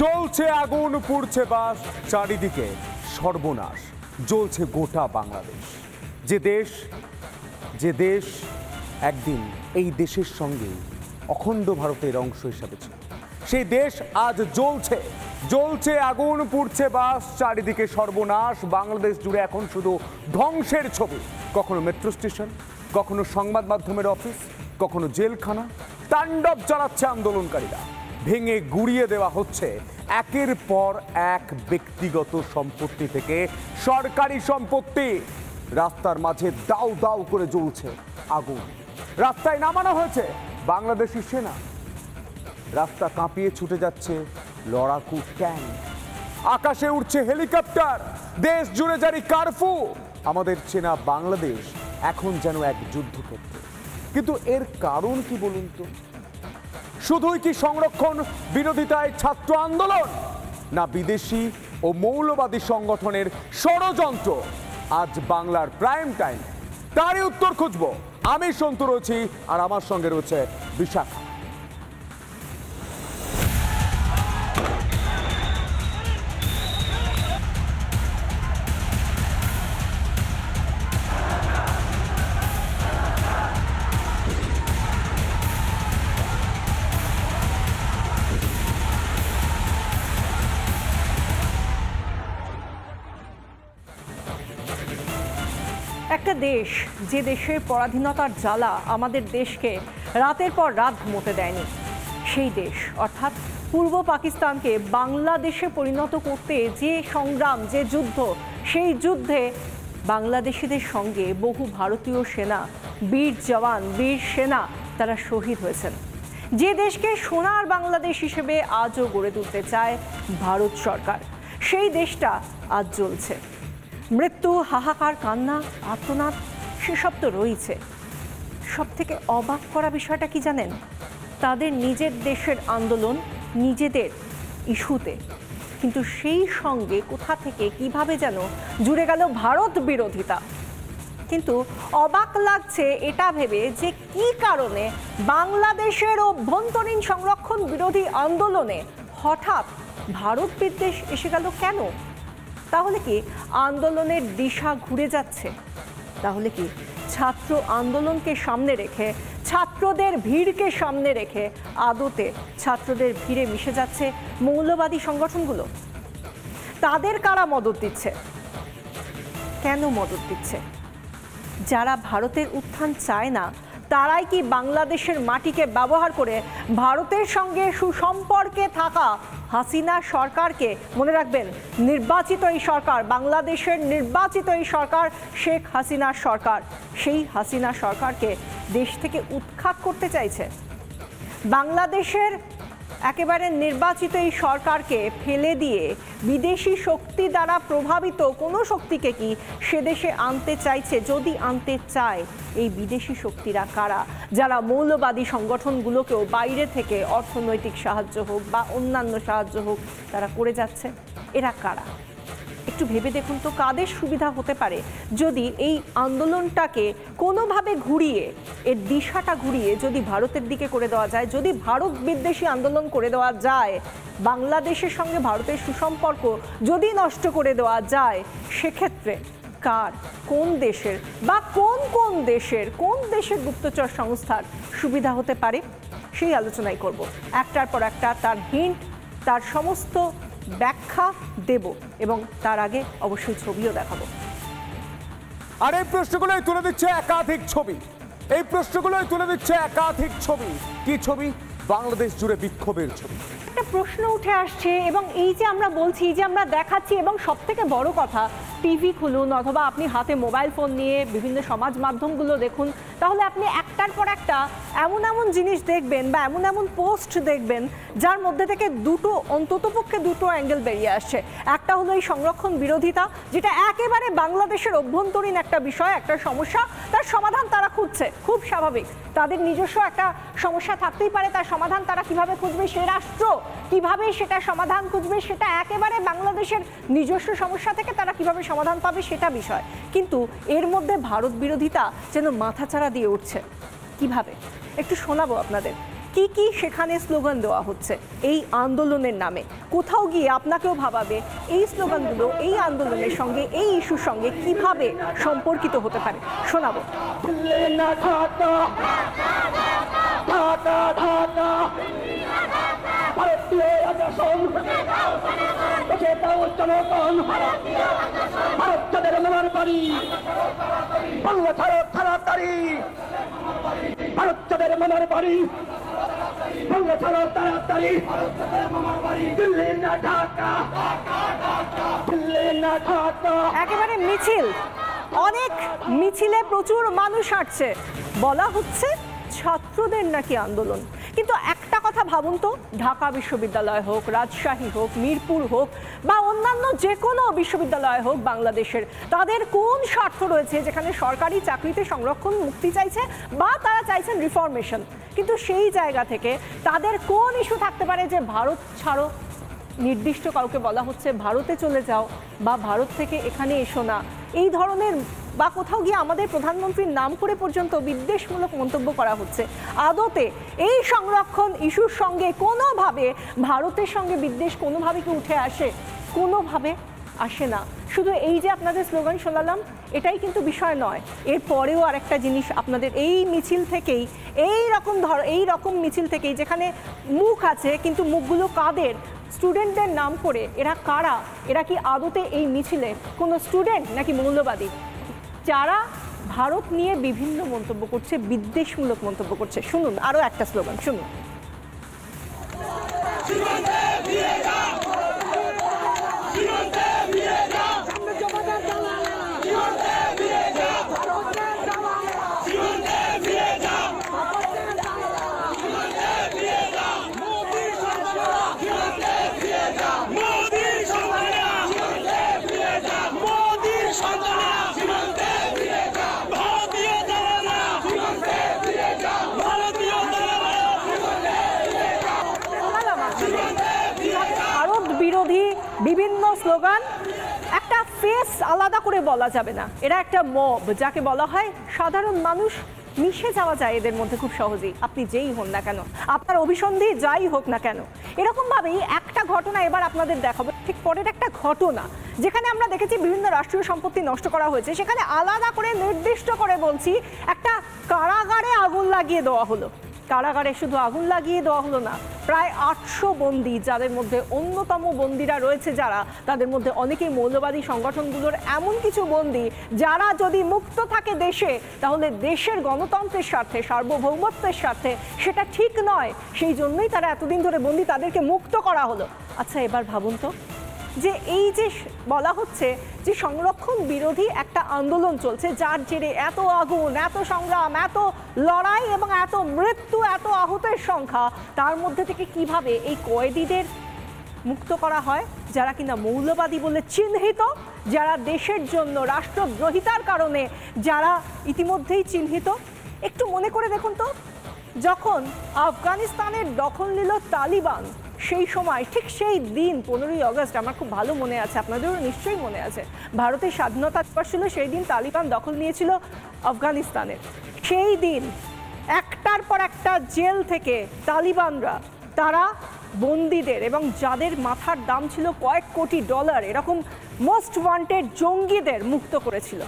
জ্বলছে আগুন, পুড়ছে বাস, চারিদিকে সর্বনাশ, জ্বলছে গোটা বাংলাদেশ। যে দেশ একদিন এই দেশের সঙ্গে অখণ্ড ভারতের অংশ হিসাবে ছিল, সেই দেশ আজ জ্বলছে আগুন, পুড়ছে বাস, চারিদিকে সর্বনাশ। বাংলাদেশ জুড়ে এখন শুধু ধ্বংসের ছবি। কখনো মেট্রো স্টেশন, কখনো সংবাদ মাধ্যমের অফিস, কখনো জেলখানা। তাণ্ডব চালাচ্ছে আন্দোলনকারীরা। ভেঙে গুড়িয়ে দেওয়া হচ্ছে একের পর এক ব্যক্তিগত সম্পত্তি থেকে সরকারি সম্পত্তি। রাস্তার মাঝে দাউ দাউ করে জ্বলছে আগুন। রাস্তায় নামানো হয়েছে বাংলাদেশি সেনা। রাস্তা কাঁপিয়ে ছুটে যাচ্ছে লড়াকু ট্যাঙ্ক। আকাশে উঠছে হেলিকপ্টার। দেশ জুড়ে জারি কারফিউ। আমাদের চেনা বাংলাদেশ এখন যেন এক যুদ্ধক্ষেত্র। কিন্তু এর কারণ কি বলুন তো? শুধুই কি সংরক্ষণ বিরোধিতায় ছাত্র আন্দোলন, না বিদেশি ও মৌলবাদী সংগঠনের ষড়যন্ত্র? আজ বাংলার প্রাইম টাইম তারই উত্তর খুঁজবো। আমি সন্তু রয়েছি, আর আমার সঙ্গে রয়েছে বিশাখা। একটা দেশ, যে দেশের পরাধীনতার জ্বালা আমাদের দেশকে রাতের পর রাত ঘুমোতে দেয়নি, সেই দেশ অর্থাৎ পূর্ব পাকিস্তানকে বাংলাদেশে পরিণত করতে যে সংগ্রাম, যে যুদ্ধ, সেই যুদ্ধে বাংলাদেশিদের সঙ্গে বহু ভারতীয় সেনা, বীর জওয়ান, বীর সেনা তারা শহীদ হয়েছেন। যে দেশকে সোনার বাংলাদেশ হিসেবে আজও গড়ে তুলতে চায় ভারত সরকার, সেই দেশটা আজ জ্বলছে। মৃত্যু, হাহাকার, কান্না, আর্তনাদ সেসব তো রয়েছে। সব থেকে অবাক করা বিষয়টা কি জানেন? তাদের নিজের দেশের আন্দোলন, নিজেদের ইস্যুতে, কিন্তু সেই সঙ্গে কোথা থেকে কিভাবে যেন জুড়ে গেল ভারত বিরোধিতা। কিন্তু অবাক লাগছে এটা ভেবে যে কি কারণে বাংলাদেশের অভ্যন্তরীণ সংরক্ষণ বিরোধী আন্দোলনে হঠাৎ ভারত বিদ্বেষ এসে গেল কেন? তাহলে কি আন্দোলনের দিশা ঘুরে যাচ্ছে? তাহলে কি ছাত্র আন্দোলনকে সামনে রেখে, ছাত্রদের ভিড়কে সামনে রেখে আদতে ছাত্রদের ভিড়ে মিশে যাচ্ছে মৌলবাদী সংগঠনগুলো? তাদের কারা মদত দিচ্ছে? কেন মদত দিচ্ছে? যারা ভারতের উত্থান চায় না, তারাই কি বাংলাদেশের মাটিকে ব্যবহার করে ভারতের সঙ্গে সুসম্পর্কে থাকা হাসিনা সরকারকে, মনে রাখবেন নির্বাচিত এই সরকার, বাংলাদেশের নির্বাচিত এই সরকার শেখ হাসিনার সরকার, সেই হাসিনা সরকারকে দেশ থেকে উৎখাত করতে চাইছে? বাংলাদেশের একেবারে নির্বাচিত এই সরকারকে ফেলে দিয়ে বিদেশি শক্তি দ্বারা প্রভাবিত কোনো শক্তিকে কি সে দেশে আনতে চাইছে? যদি আনতে চায়, এই বিদেশি শক্তিরা কারা? যারা মৌলবাদী সংগঠনগুলোকেও বাইরে থেকে অর্থনৈতিক সাহায্য হোক বা অন্যান্য সাহায্য হোক তারা করে যাচ্ছে, এরা কারা? একটু ভেবে দেখুন তো, কাদের সুবিধা হতে পারে যদি এই আন্দোলনটাকে কোনোভাবে ঘুরিয়ে, এর দিশাটা ঘুরিয়ে যদি ভারতের দিকে করে দেওয়া যায়, যদি ভারত বিদ্বেষী আন্দোলন করে দেওয়া যায়, বাংলাদেশের সঙ্গে ভারতের সুসম্পর্ক যদি নষ্ট করে দেওয়া যায়, সেক্ষেত্রে কার, কোন দেশের বা কোন দেশের গুপ্তচর সংস্থার সুবিধা হতে পারে? সেই আলোচনাই করব। একটার পর একটা তার হিন্ট, তার সমস্ত ব্যাখ্যা দেব, এবং তার আগে অবশ্যই ছবিও দেখাবো। আর এই প্রশ্নগুলোই তুলে দিচ্ছে একাধিক ছবি। কি ছবি? বাংলাদেশ জুড়ে বিক্ষোভের ছবি। একটা প্রশ্ন উঠে আসছে, এবং এই যে আমরা বলছি, যে আমরা দেখাচ্ছি, এবং সব থেকে বড় কথা, টিভি খুলুন অথবা আপনি হাতে মোবাইল ফোন নিয়ে বিভিন্ন সমাজ মাধ্যমগুলো দেখুন, তাহলে আপনি একটার পর একটা এমন জিনিস দেখবেন বা এমন পোস্ট দেখবেন যার মধ্যে থেকে অন্ততপক্ষে দুটো অ্যাঙ্গেল বেরিয়ে আসছে। একটা হলো এই সংরক্ষণ বিরোধিতা, যেটা একেবারে বাংলাদেশের অভ্যন্তরীণ একটা বিষয়, একটা সমস্যা, তার সমাধান তারা খুঁজছে, খুব স্বাভাবিক। তাদের নিজস্ব একটা সমস্যা থাকতেই পারে, তার সমাধান তারা কিভাবে খুঁজবে, সে রাষ্ট্র কিভাবে সেটা সমাধান খুঁজবে, সেটা একেবারে বাংলাদেশের নিজস্ব সমস্যা থেকে তারা কিভাবে সমাধান পাবে সেটা বিষয়। কিন্তু এর মধ্যে ভারত বিরোধিতা যেন মাথাচাড়া দিয়ে উঠছে। কিভাবে? একটু শোনাবো আপনাদের। কি কি সেখানে স্লোগান দেওয়া হচ্ছে এই আন্দোলনের নামে। কোথাও গিয়ে আপনাকেও ভাবাবে এই স্লোগানগুলো এই আন্দোলনের সঙ্গে, এই ইস্যুর সঙ্গে কিভাবে সম্পর্কিত হতে পারে। শোনাবো। একেবারে মিছিল, অনেক মিছিলে প্রচুর মানুষ হাঁটছে, বলা হচ্ছে ছাত্রদের নাকি আন্দোলন। কিন্তু একটা কথা ভাবুন তো, ঢাকা বিশ্ববিদ্যালয় হোক, রাজশাহী হোক, মিরপুর হোক বা অন্যান্য যে কোনো বিশ্ববিদ্যালয় হোক বাংলাদেশের, তাদের কোন স্বার্থ রয়েছে যেখানে সরকারি চাকরিতে সংরক্ষণ মুক্তি চাইছে বা তারা চাইছেন রিফরমেশন? কিন্তু সেই জায়গা থেকে তাদের কোন ইস্যু থাকতে পারে যে ভারত ছাড়ো, নির্দিষ্ট কাউকে বলা হচ্ছে ভারতে চলে যাও বা ভারত থেকে এখানে এসো না, এই ধরনের, বা কোথাও গিয়ে আমাদের প্রধানমন্ত্রীর নাম করে পর্যন্ত বিদ্বেষমূলক মন্তব্য করা হচ্ছে। আদতে এই সংরক্ষণ ইস্যুর সঙ্গে কোনোভাবে ভারতের সঙ্গে বিদ্বেষ কোনোভাবে কি উঠে আসে? কোনোভাবে আসে না। শুধু এই যে আপনাদের স্লোগান শোনালাম এটাই কিন্তু বিষয় নয়, এরপরেও আরেকটা জিনিস আপনাদের এই মিছিল থেকেই, এই রকম মিছিল থেকেই যেখানে মুখ আছে কিন্তু মুখগুলো কাদের, স্টুডেন্টদের নাম করে, এরা কারা? এরা কি আদতে এই মিছিলে কোনো স্টুডেন্ট নাকি মৌলবাদী যারা ভারত নিয়ে বিভিন্ন মন্তব্য করছে, বিদ্বেষমূলক মন্তব্য করছে? শুনুন আরো একটা স্লোগান, শুনুন। বিভিন্ন স্লোগান, একটা ফেস আলাদা করে বলা যাবে না, এরা একটা মব, যাকে বলা হয় সাধারণ মানুষ, মিশে যাওয়া যায় এদের মধ্যে খুব সহজেই, আপনি যেই হন না কেন, আপনার অভিসন্ধি যাই হোক না কেন। এরকমভাবেই একটা ঘটনা এবার আপনাদের দেখাবো, ঠিক পরের একটা ঘটনা যেখানে আমরা দেখেছি বিভিন্ন রাষ্ট্রীয় সম্পত্তি নষ্ট করা হয়েছে, সেখানে আলাদা করে নির্দিষ্ট করে বলছি একটা কারাগারে আগুন লাগিয়ে দেওয়া হলো। কারাগারে শুধু আগুন লাগিয়ে দেওয়া হলো না, প্রায় 800 বন্দী, যাদের মধ্যে অন্যতম বন্দীরা রয়েছে যারা, তাদের মধ্যে অনেকেই মৌলবাদী সংগঠনগুলোর এমন কিছু বন্দী যারা যদি মুক্ত থাকে দেশে, তাহলে দেশের গণতন্ত্রের স্বার্থে, সার্বভৌমত্বের স্বার্থে সেটা ঠিক নয়, সেই জন্যই তারা এতদিন ধরে বন্দী, তাদেরকে মুক্ত করা হলো। আচ্ছা এবার ভাবুন তো, যে এই যে বলা হচ্ছে যে সংরক্ষণ বিরোধী একটা আন্দোলন চলছে, যার জেরে এত আগুন, এত সংগ্রাম, এত লড়াই এবং এত মৃত্যু, এত আহতের সংখ্যা, তার মধ্যে থেকে কিভাবে এই কয়েদিদের মুক্ত করা হয় যারা কিনা মৌলবাদী বলে চিহ্নিত, যারা দেশের জন্য রাষ্ট্রদ্রোহিতার কারণে যারা ইতিমধ্যেই চিহ্নিত? একটু মনে করে দেখুন তো, যখন আফগানিস্তানের দখল নিল তালিবান, সেই সময় ঠিক সেই দিন 15ই আগস্ট, আমার খুব ভালো মনে আছে, আপনাদেরও নিশ্চয়ই মনে আছে, ভারতের স্বাধীনতা দিবস ছিল, সেই দিন তালিবান দখল নিয়েছিল আফগানিস্তানের। সেই দিন একটার পর একটা জেল থেকে তালিবানরা তারা বন্দীদের এবং যাদের মাথার দাম ছিল কয়েক কোটি ডলার, এরকম মোস্ট ওয়ান্টেড জঙ্গিদের মুক্ত করেছিল।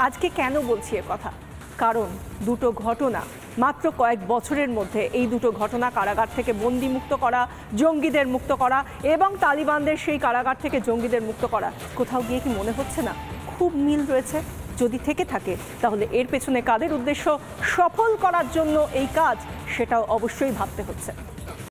আজকে কেন বলছি এ কথা? কারণ দুটো ঘটনা, মাত্র কয়েক বছরের মধ্যে এই দুটো ঘটনা, কারাগার থেকে বন্দি মুক্ত করা, জঙ্গিদের মুক্ত করা এবং তালিবানদের সেই কারাগার থেকে জঙ্গিদের মুক্ত করা, কোথাও গিয়ে কি মনে হচ্ছে না খুব মিল রয়েছে? যদি থেকে থাকে তাহলে এর পেছনে কাদের উদ্দেশ্য সফল করার জন্য এই কাজ, সেটাও অবশ্যই ভাবতে হচ্ছে।